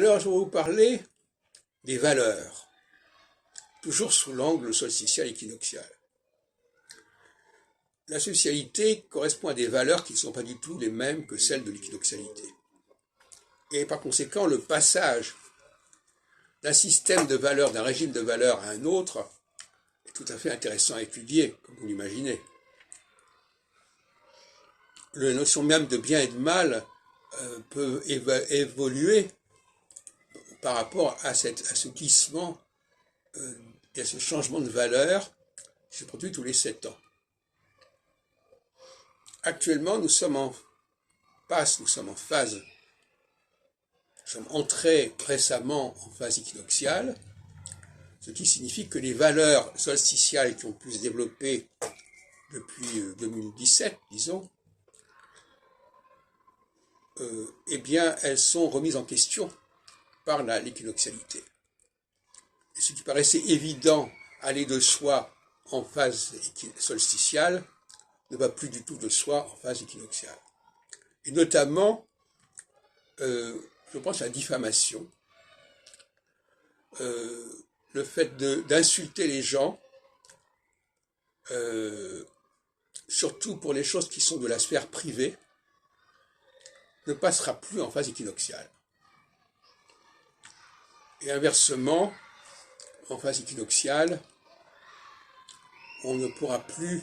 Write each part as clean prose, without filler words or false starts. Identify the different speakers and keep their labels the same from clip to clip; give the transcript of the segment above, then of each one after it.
Speaker 1: Alors, je vais vous parler des valeurs, toujours sous l'angle solsticial équinoxial. La solsticialité correspond à des valeurs qui ne sont pas du tout les mêmes que celles de l'équinoxialité. Et par conséquent, le passage d'un système de valeurs, d'un régime de valeurs à un autre, est tout à fait intéressant à étudier, comme vous l'imaginez. La notion même de bien et de mal peut évoluer par rapport à ce glissement et à ce changement de valeur qui se produit tous les 7 ans. Actuellement, nous sommes en phase, nous sommes entrés récemment en phase équinoxiale, ce qui signifie que les valeurs solsticiales qui ont pu se développer depuis 2017, disons, eh bien, elles sont remises en question par l'équinoxialité. Et ce qui paraissait évident aller de soi en phase solsticiale ne va plus du tout de soi en phase équinoxiale. Et notamment, je pense à la diffamation, le fait d'insulter les gens, surtout pour les choses qui sont de la sphère privée, ne passera plus en phase équinoxiale. Et inversement, en phase équinoxiale, on ne pourra plus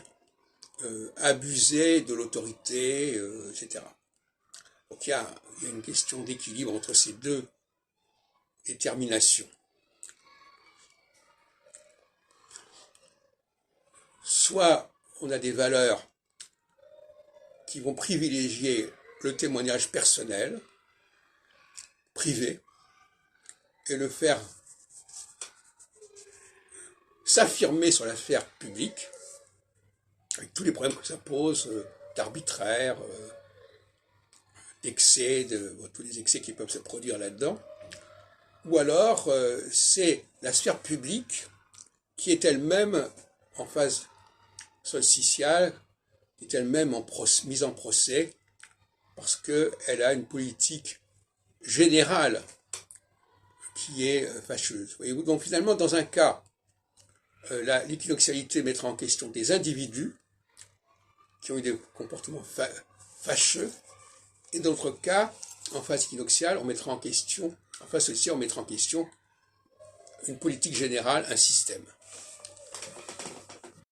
Speaker 1: abuser de l'autorité, etc. Donc il y a une question d'équilibre entre ces deux déterminations. Soit on a des valeurs qui vont privilégier le témoignage personnel, privé, et le faire s'affirmer sur la sphère publique, avec tous les problèmes que ça pose, d'arbitraire, d'excès, tous les excès qui peuvent se produire là-dedans. Ou alors, c'est la sphère publique qui est elle-même en phase solsticiale, qui est elle-même mise en procès, parce qu'elle a une politique générale qui est fâcheuse. Voyez-vous, donc finalement, dans un cas, l'équinoxialité mettra en question des individus qui ont eu des comportements fâcheux, et dans d'autres cas, en phase équinoxiale, on mettra en question, en phase solsticiale, on mettra en question une politique générale, un système.